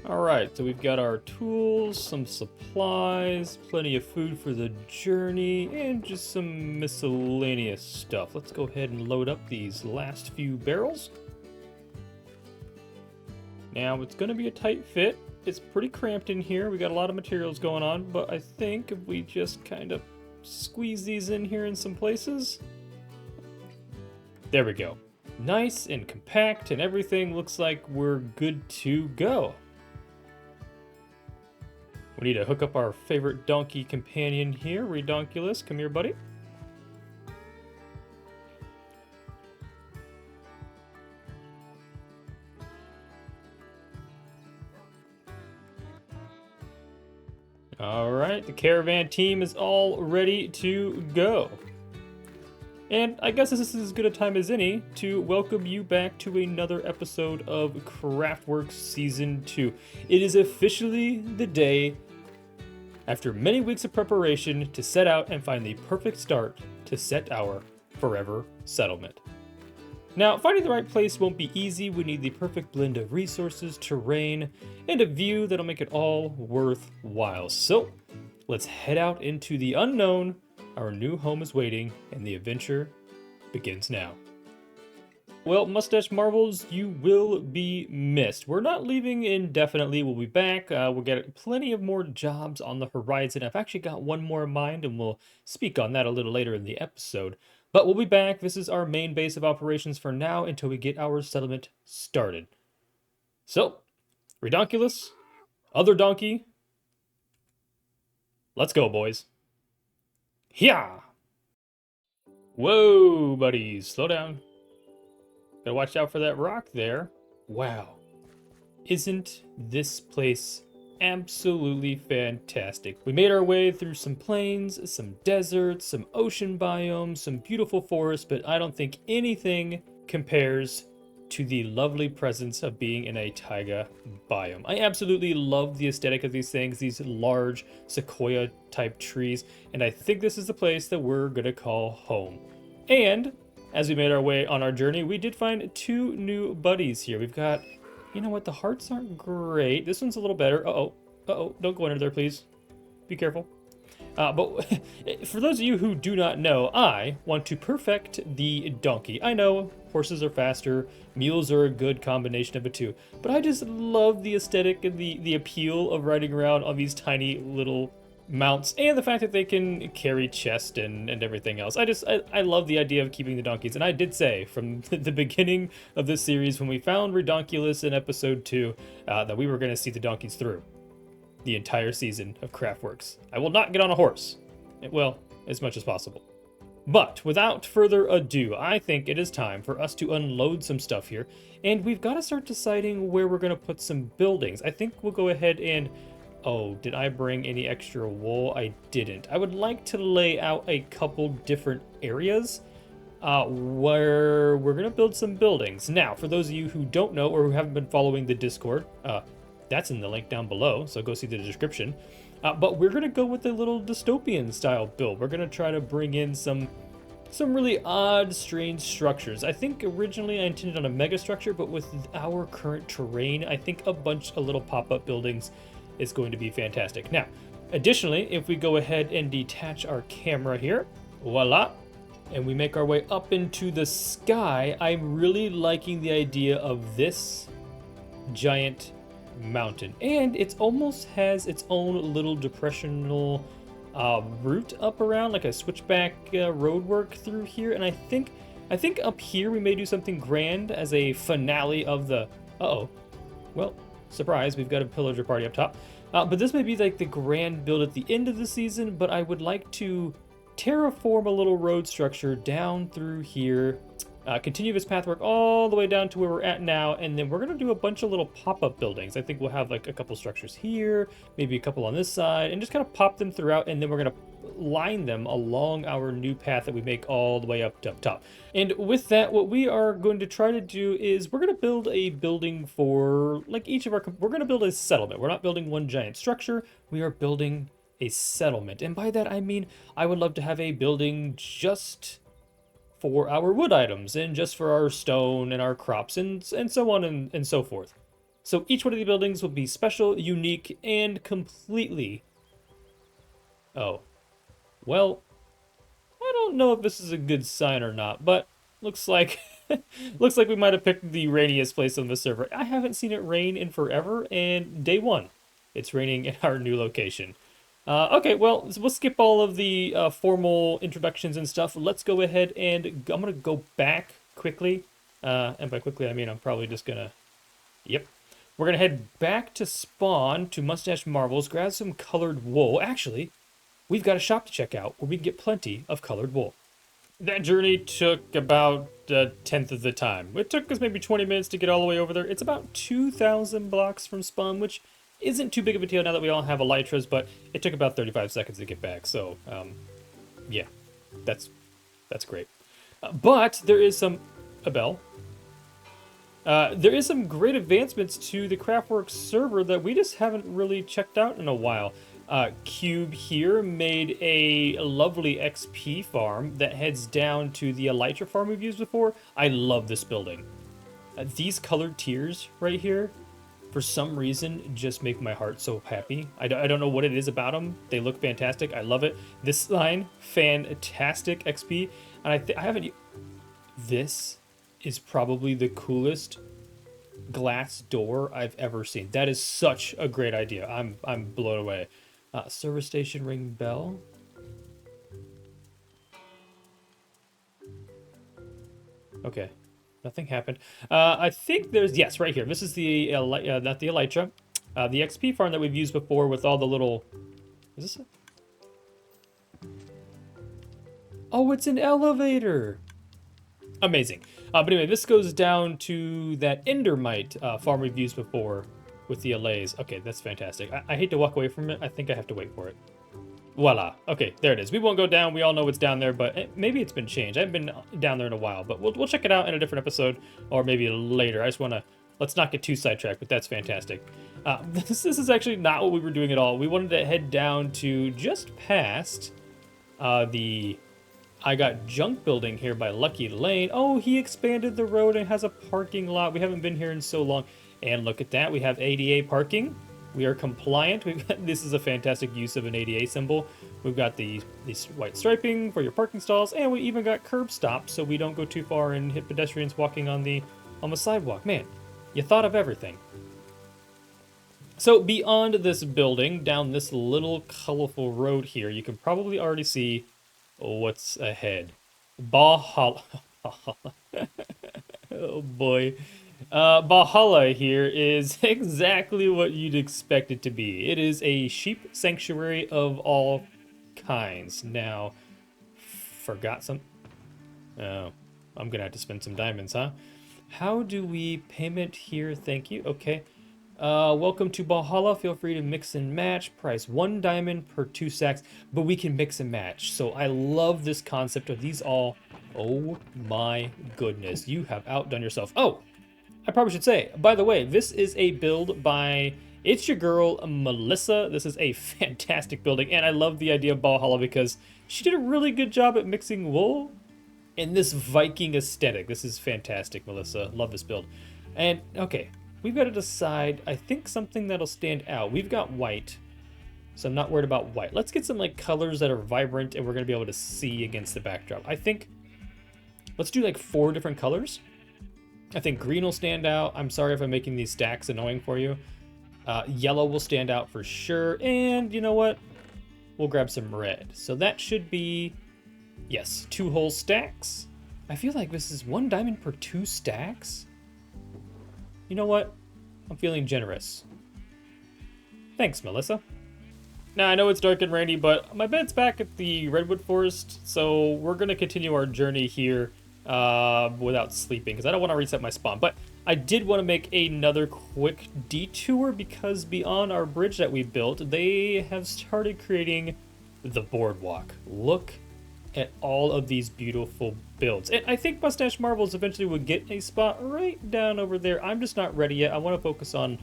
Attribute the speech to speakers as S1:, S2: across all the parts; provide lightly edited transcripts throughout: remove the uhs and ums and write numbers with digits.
S1: Alright, so we've got our tools, some supplies, plenty of food for the journey, and just some miscellaneous stuff. Let's go ahead and load up these last few barrels. Now, it's going to be a tight fit. It's pretty cramped in here. We got a lot of materials going on, but I think if we just kind of squeeze these in here in some places. There we go. Nice and compact, and everything looks like we're good to go. We need to hook up our favorite donkey companion here, Redonkulus. Come here, buddy. All right, the caravan team is all ready to go. And I guess this is as good a time as any to welcome you back to another episode of CraftWorks Season 2. It is officially the day, after many weeks of preparation, to set out and find the perfect start to set our forever settlement. Now, finding the right place won't be easy. We need the perfect blend of resources, terrain, and a view that'll make it all worthwhile. So, let's head out into the unknown. Our new home is waiting, and the adventure begins now. Well, Mustache Marvels, you will be missed. We're not leaving indefinitely. We'll be back. We'll get plenty of more jobs on the horizon. I've actually got one more in mind, and we'll speak on that a little later in the episode. But we'll be back. This is our main base of operations for now until we get our settlement started. So, Redonkulus, other donkey, let's go, boys. Yeah. Whoa, buddies, slow down. Gotta watch out for that rock there. Wow. Isn't this place absolutely fantastic? We made our way through some plains, some deserts, some ocean biomes, some beautiful forests, but I don't think anything compares to the lovely presence of being in a taiga biome. I absolutely love the aesthetic of these things, these large sequoia type trees, and I think this is the place that we're gonna call home. And as we made our way on our journey, we did find two new buddies here. We've got, you know what, the hearts aren't great. This one's a little better. Uh-oh, don't go under there, please. Be careful. But for those of you who do not know, I want to perfect the donkey. I know horses are faster, mules are a good combination of the two, but I just love the aesthetic and the appeal of riding around on these tiny little mounts, and the fact that they can carry chest and everything else. I love the idea of keeping the donkeys, and I did say from the beginning of this series when we found Redonkulus in episode 2 that we were going to see the donkeys through the entire season of CraftWorks. I will not get on a horse. Well, as much as possible. But without further ado, I think it is time for us to unload some stuff here, and we've got to start deciding where we're going to put some buildings. I think we'll go ahead and... Oh, did I bring any extra wool? I didn't. I would like to lay out a couple different areas where we're going to build some buildings. Now, for those of you who don't know or who haven't been following the Discord, that's in the link down below, so go see the description. But we're going to go with a little dystopian style build. We're going to try to bring in some really odd, strange structures. I think originally I intended on a mega structure, but with our current terrain, I think a bunch of little pop-up buildings is going to be fantastic. Now, additionally, if we go ahead and detach our camera here, voila, and we make our way up into the sky, I'm really liking the idea of this giant mountain. And it almost has its own little depressional route up around, like a switchback road work through here. And I think up here we may do something grand as a finale of the... Well, surprise, we've got a pillager party up top. But this may be like the grand build at the end of the season, but I would like to terraform a little road structure down through here, continue this pathwork all the way down to where we're at now, and then we're going to do a bunch of little pop-up buildings. I think we'll have like a couple structures here, maybe a couple on this side, and just kind of pop them throughout, and then we're going to line them along our new path that we make all the way up to up top. And with that, what we are going to try to do is we're going to build a building for like each of our... We're going to build a settlement. We're not building one giant structure. We are building a settlement. And by that, I mean, I would love to have a building just for our wood items and just for our stone and our crops and so on and so forth. So each one of the buildings will be special, unique, and completely... Oh. Well, I don't know if this is a good sign or not, but looks like looks like we might have picked the rainiest place on the server. I haven't seen it rain in forever, and day one, it's raining at our new location. Okay, well, we'll skip all of the formal introductions and stuff. Let's go ahead and I'm gonna go back quickly, and by quickly I mean I'm probably just gonna, yep. We're gonna head back to spawn to Mustache Marbles, grab some colored wool. Actually, we've got a shop to check out where we can get plenty of colored wool. That journey took about a tenth of the time. It took us maybe 20 minutes to get all the way over there. It's about 2,000 blocks from spawn, which isn't too big of a deal now that we all have elytras, but it took about 35 seconds to get back. So, yeah, that's great. But there is a bell. There is some great advancements to the CraftWorks server that we just haven't really checked out in a while. Cube here made a lovely XP farm that heads down to the elytra farm we've used before. I love this building. These colored tiers right here, for some reason, just make my heart so happy. I don't know what it is about them. They look fantastic. I love it. This line, fantastic XP. And I haven't... This is probably the coolest glass door I've ever seen. That is such a great idea. I'm blown away. Service station ring bell. Okay, nothing happened. I think there's, yes, right here. This is the not the elytra, the XP farm that we've used before with all the little. Is this? Oh, it's an elevator. Amazing. But anyway, this goes down to that endermite farm we've used before with the allays. Okay, that's fantastic. I hate to walk away from it. I think I have to wait for it. Voila. Okay, there it is. We won't go down. We all know what's down there, but maybe it's been changed. I haven't been down there in a while, but we'll check it out in a different episode or maybe later. I just want to, let's not get too sidetracked, but that's fantastic. This is actually not what we were doing at all. We wanted to head down to just past the I Got Junk building here by Lucky Lane. Oh, he expanded the road and has a parking lot. We haven't been here in so long. And look at that, we have ADA parking. We are compliant. This is a fantastic use of an ADA symbol. We've got these white striping for your parking stalls, and we even got curb stops so we don't go too far and hit pedestrians walking on the sidewalk. Man, you thought of everything. So beyond this building, down this little colorful road here, you can probably already see what's ahead. Valhalla. Oh boy. Valhalla here is exactly what you'd expect it to be. It is a sheep sanctuary of all kinds. Now, forgot some... Oh, I'm gonna have to spend some diamonds, huh? How do we payment here? Thank you. Okay. Welcome to Valhalla. Feel free to mix and match. Price 1 diamond per 2 stacks, but we can mix and match. So I love this concept of these all. Oh my goodness, you have outdone yourself. Oh, I probably should say, by the way, this is a build by, it's your girl, Melissa. This is a fantastic building, and I love the idea of Valhalla because she did a really good job at mixing wool in this Viking aesthetic. This is fantastic, Melissa. Love this build. And, okay, we've got to decide, I think, something that'll stand out. We've got white, so I'm not worried about white. Let's get some, like, colors that are vibrant and we're going to be able to see against the backdrop. I think, let's do, like, 4 different colors. I think green will stand out. I'm sorry if I'm making these stacks annoying for you. Yellow will stand out for sure. And you know what? We'll grab some red. So that should be, yes, 2 whole stacks. I feel like this is 1 diamond per 2 stacks. You know what? I'm feeling generous. Thanks, Melissa. Now, I know it's dark and rainy, but my bed's back at the Redwood Forest, so we're going to continue our journey here without sleeping, because I don't want to reset my spawn. But I did want to make another quick detour, because beyond our bridge that we built, they have started creating the boardwalk. Look at all of these beautiful builds. And I think Mustache Marbles eventually would get a spot right down over there. I'm just not ready yet. I want to focus on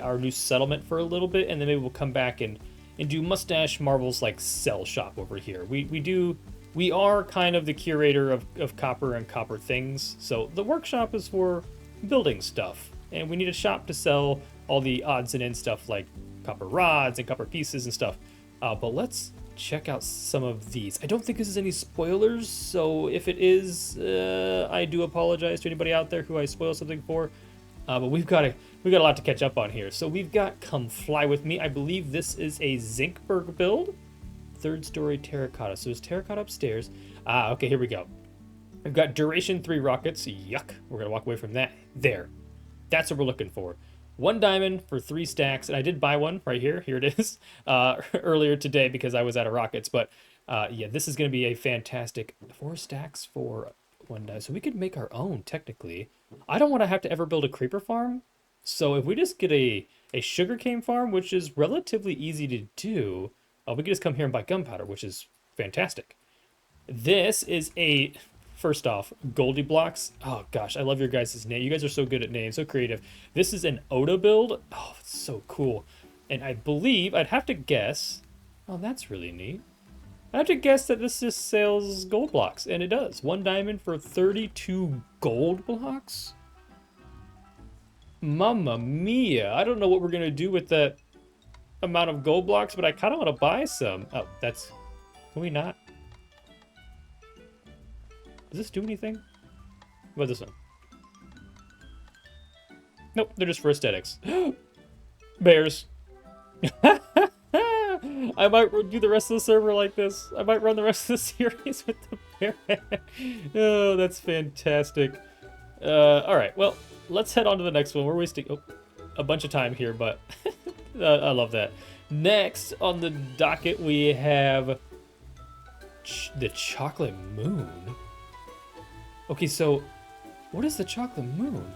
S1: our new settlement for a little bit, and then maybe we'll come back and do Mustache Marbles like sell shop over here. We are kind of the curator of copper and copper things, so the workshop is for building stuff and we need a shop to sell all the odds and ends stuff like copper rods and copper pieces and stuff. But let's check out some of these. I don't think this is any spoilers, so if it is, I do apologize to anybody out there who I spoil something for. But we've got a lot to catch up on here. So we've got Come Fly With Me. I believe this is a Zinkberg build. 3rd story terracotta. So is terracotta upstairs? Okay, here we go. We've got duration 3 rockets. Yuck. We're gonna walk away from that. There. That's what we're looking for. 1 diamond for 3 stacks, and I did buy one right here. Here it is. Earlier today because I was out of rockets. But yeah, this is gonna be a fantastic 4 stacks for 1 diamond. So we could make our own technically. I don't want to have to ever build a creeper farm. So if we just get a sugarcane farm, which is relatively easy to do, we can just come here and buy gunpowder, which is fantastic. This is a, first off, Goldie Blocks. Oh gosh, I love your guys' name. You guys are so good at names, so creative. This is an Oda build. Oh, it's so cool. And I believe, I'd have to guess, oh, that's really neat. I have to guess that this just sells gold blocks, and it does. 1 diamond for 32 gold blocks? Mamma mia. I don't know what we're going to do with that amount of gold blocks, but I kind of want to buy some. Oh, that's... Can we not? Does this do anything? What about this one? Nope, they're just for aesthetics. Bears. I might do the rest of the server like this. I might run the rest of the series with the bear. Oh, that's fantastic. Alright, well, let's head on to the next one. We're wasting a bunch of time here, but I love that. Next on the docket, we have the chocolate moon. Okay, so what is the chocolate moon?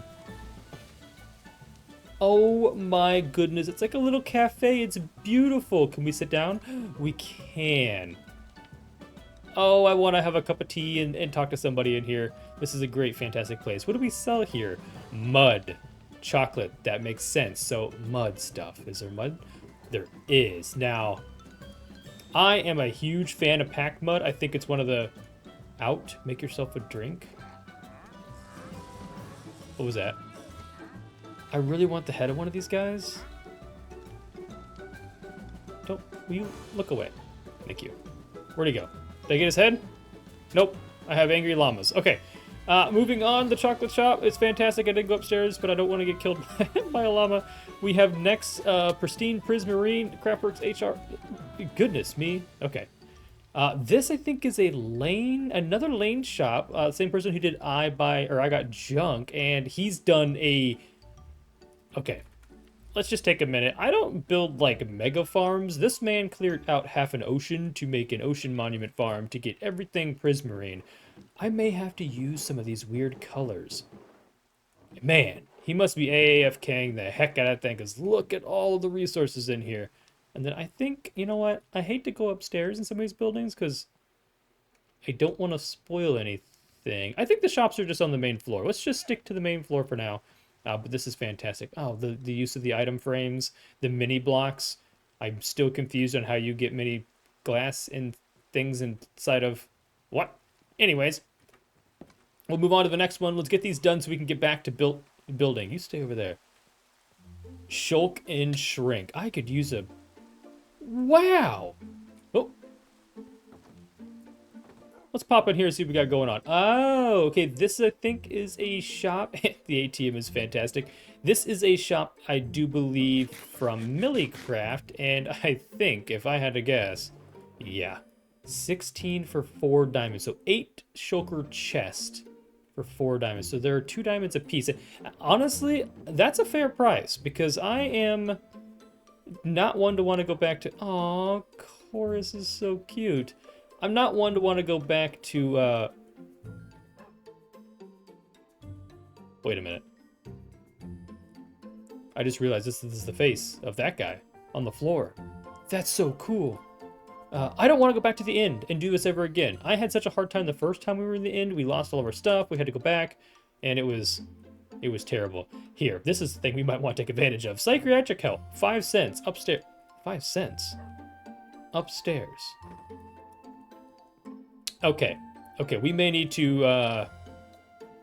S1: Oh my goodness, it's like a little cafe. It's beautiful. Can we sit down? We can. Oh, I want to have a cup of tea and talk to somebody in here. This is a great, fantastic place. What do we sell here? Mud. Chocolate. That makes sense. So, mud stuff. Is there mud? There is. Now, I am a huge fan of pack mud. I think it's one of the... Out. Make yourself a drink. What was that? I really want the head of one of these guys. Will you look away? Thank you. Where'd he go? Did I get his head? Nope. I have angry llamas. Okay. Moving on, the chocolate shop. It's fantastic. I did go upstairs, but I don't want to get killed by a llama. We have next Pristine Prismarine, CraftWorks HR. Goodness me. Okay. This, I think, is a lane, another lane shop. Same person who did I Got Junk, and he's done a... Okay, let's just take a minute. I don't build, like, mega farms. This man cleared out half an ocean to make an ocean monument farm to get everything prismarine. I may have to use some of these weird colors. Man, he must be AFKing the heck out of that thing, because look at all of the resources in here. And then I think, you know what? I hate to go upstairs in some of these buildings, because I don't want to spoil anything. I think the shops are just on the main floor. Let's just stick to the main floor for now. But this is fantastic. Oh, the use of the item frames, the mini blocks. I'm still confused on how you get mini glass and things inside of... What? Anyways, we'll move on to the next one. Let's get these done so we can get back to building. You stay over there. Shulk and Shrink. I could use a... Wow! Oh. Let's pop in here and see what we got going on. Oh, okay. This, I think, is a shop. The ATM is fantastic. This is a shop, I do believe, from Millicraft. And I think, if I had to guess, yeah, 16 for 4 diamonds. So 8 shulker chest for 4 diamonds. So there are 2 diamonds a piece. Honestly, that's a fair price because I am not one to want to go back to... Aw, Chorus is so cute. I'm not one to want to go back to, Wait a minute. I just realized this is the face of that guy on the floor. That's so cool. I don't want to go back to the end and do this ever again. I had such a hard time the first time we were in the end. We lost all of our stuff. We had to go back, and it was terrible. Here, this is the thing we might want to take advantage of. Psychiatric help. 5 cents. Upstairs. 5 cents. Upstairs. Okay, we may need to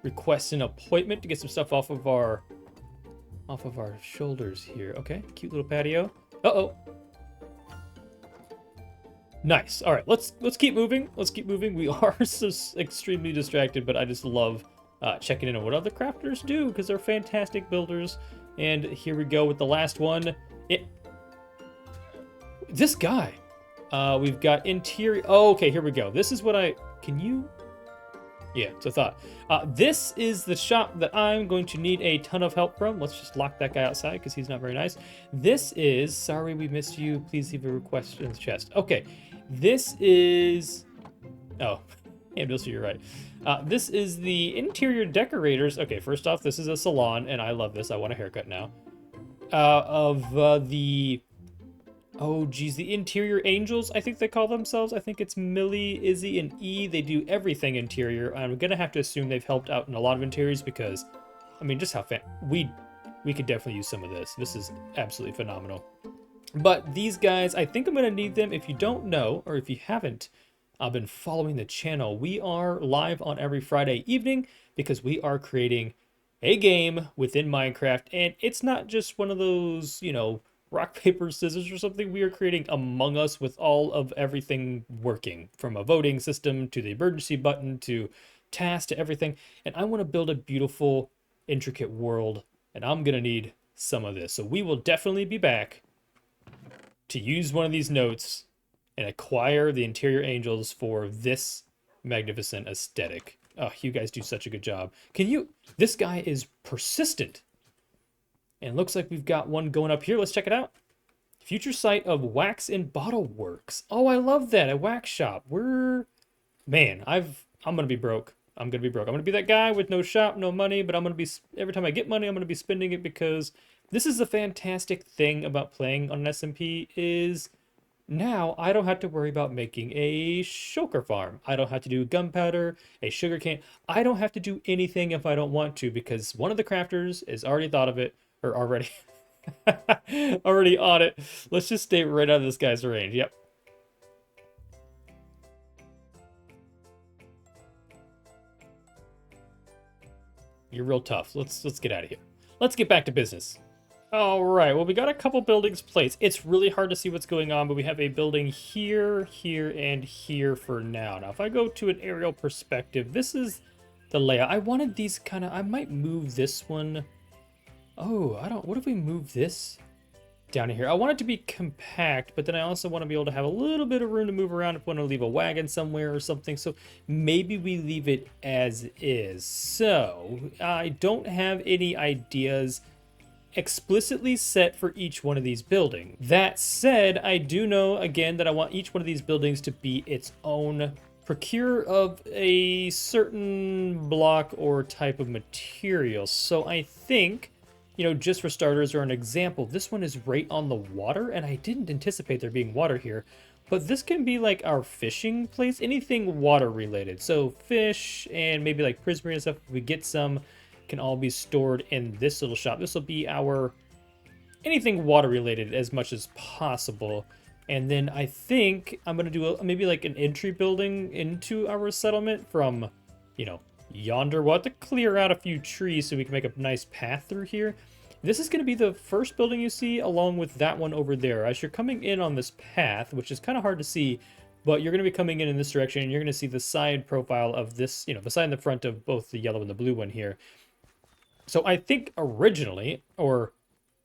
S1: request an appointment to get some stuff off of our off of our shoulders here. Okay, cute little patio. Uh-oh. Nice. All right, let's keep moving. Let's keep moving. We are so extremely distracted, but I just love checking in on what other crafters do because they're fantastic builders. And here we go with the last one. This guy. We've got interior. Oh, okay, here we go. This is what can you? Yeah, so I thought. This is the shop that I'm going to need a ton of help from. Let's just lock that guy outside because he's not very nice. This is, sorry we missed you. Please leave a request in the chest. Okay, this is, oh, so you're right. This is the interior decorators. Okay, first off, this is a salon, and I love this. I want a haircut now. Oh, geez, the Interior Angels, I think they call themselves. I think it's Millie, Izzy, and E. They do everything interior. I'm going to have to assume they've helped out in a lot of interiors because, I mean, just how we could definitely use some of this. This is absolutely phenomenal. But these guys, I think I'm going to need them. If you don't know, or if you haven't been following the channel, we are live on every Friday evening because we are creating a game within Minecraft. And it's not just one of those, you know, rock, paper, scissors or something. We are creating Among Us with all of everything working, from a voting system to the emergency button to tasks to everything. And I want to build a beautiful, intricate world, and I'm going to need some of this. So we will definitely be back to use one of these notes and acquire the Interior Angels for this magnificent aesthetic. Oh, you guys do such a good job. This guy is persistent. And looks like we've got one going up here. Let's check it out. Future site of Wax and Bottle Works. Oh, I love that. A wax shop. I'm gonna be broke. I'm gonna be that guy with no shop, no money, but every time I get money, I'm gonna be spending it because this is the fantastic thing about playing on an SMP is now I don't have to worry about making a sugar farm. I don't have to do gunpowder, a sugar cane. I don't have to do anything if I don't want to because one of the crafters has already thought of it. Or already already on it. Let's just stay right out of this guy's range. Yep. You're real tough. Let's get out of here. Let's get back to business. All right. Well, we got a couple buildings placed. It's really hard to see what's going on, but we have a building here, here, and here for now. Now, if I go to an aerial perspective, this is the layout. I wanted these I might move this one. Oh, what if we move this down here? I want it to be compact, but then I also want to be able to have a little bit of room to move around if we want to leave a wagon somewhere or something. So maybe we leave it as is. So I don't have any ideas explicitly set for each one of these buildings. That said, I do know, again, that I want each one of these buildings to be its own procure of a certain block or type of material. So I think, you know, just for starters or an example, this one is right on the water, and I didn't anticipate there being water here, but this can be like our fishing place, anything water related. So fish and maybe like prismarine and stuff, if we get some, can all be stored in this little shop. This will be our anything water related as much as possible. And then I think I'm going to do maybe like an entry building into our settlement from, you know, yonder. We'll have to clear out a few trees so we can make a nice path through here. This is going to be the first building you see along with that one over there. As you're coming in on this path, which is kind of hard to see, but you're going to be coming in this direction and you're going to see the side profile of this, you know, the side and the front of both the yellow and the blue one here. So I think originally, or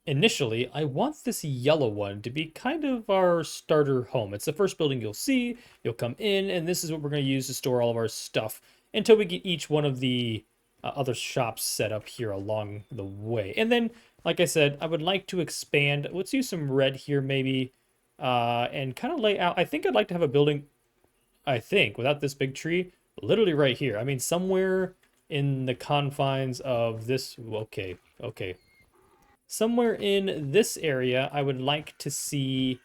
S1: initially, I want this yellow one to be kind of our starter home. It's the first building you'll see. You'll come in, and this is what we're going to use to store all of our stuff until we get each one of the other shops set up here along the way. And then, like I said, I would like to expand. Let's use some red here maybe, and kind of lay out. I think I'd like to have a building, without this big tree, literally right here. I mean, somewhere in the confines of this, okay. Somewhere in this area, I would like to see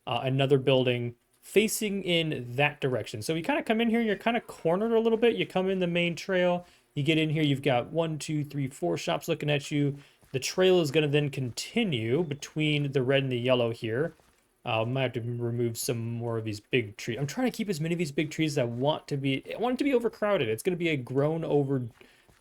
S1: another building facing in that direction. So you kind of come in here, you're kind of cornered a little bit. You come in the main trail, you get in here, you've got 1, 2, 3, 4 shops looking at you. The trail is going to then continue between the red and the yellow here. I might have to remove some more of these big trees. I'm trying to keep as many of these big trees as I want it to be overcrowded. It's going to be a grown over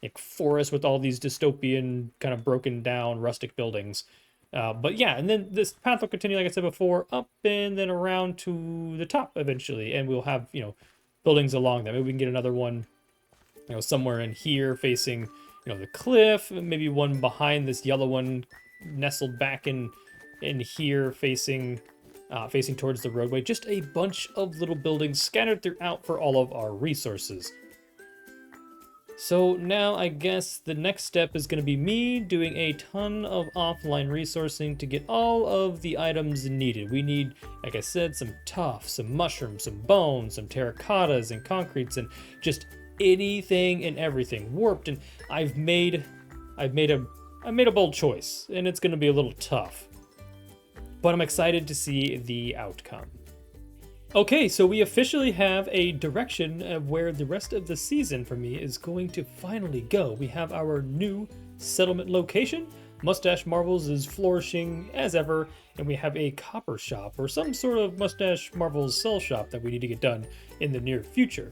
S1: like forest with all these dystopian kind of broken down rustic buildings. But yeah, and then this path will continue, like I said before, up and then around to the top eventually, and we'll have, you know, buildings along that. Maybe we can get another one, you know, somewhere in here facing, you know, the cliff, maybe one behind this yellow one nestled back in here facing facing towards the roadway. Just a bunch of little buildings scattered throughout for all of our resources. So now I guess the next step is going to be me doing a ton of offline resourcing to get all of the items needed. We need, like I said, some tuff, some mushrooms, some bones, some terracottas and concretes, and just anything and everything warped. And I've made a bold choice, and it's going to be a little tough, but I'm excited to see the outcome. Okay, so we officially have a direction of where the rest of the season for me is going to finally go. We have our new settlement location. Mustache Marvels is flourishing as ever, and we have a copper shop or some sort of Mustache Marvels sell shop that we need to get done in the near future.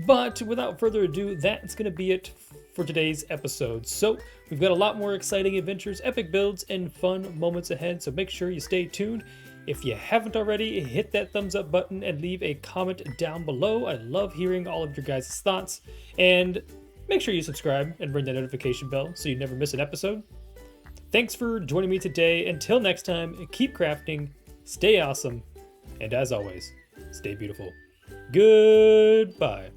S1: But without further ado, that's going to be it for today's episode. So we've got a lot more exciting adventures, epic builds, and fun moments ahead, so make sure you stay tuned. If you haven't already, hit that thumbs up button and leave a comment down below. I love hearing all of your guys' thoughts. And make sure you subscribe and ring that notification bell so you never miss an episode. Thanks for joining me today. Until next time, keep crafting, stay awesome, and as always, stay beautiful. Goodbye.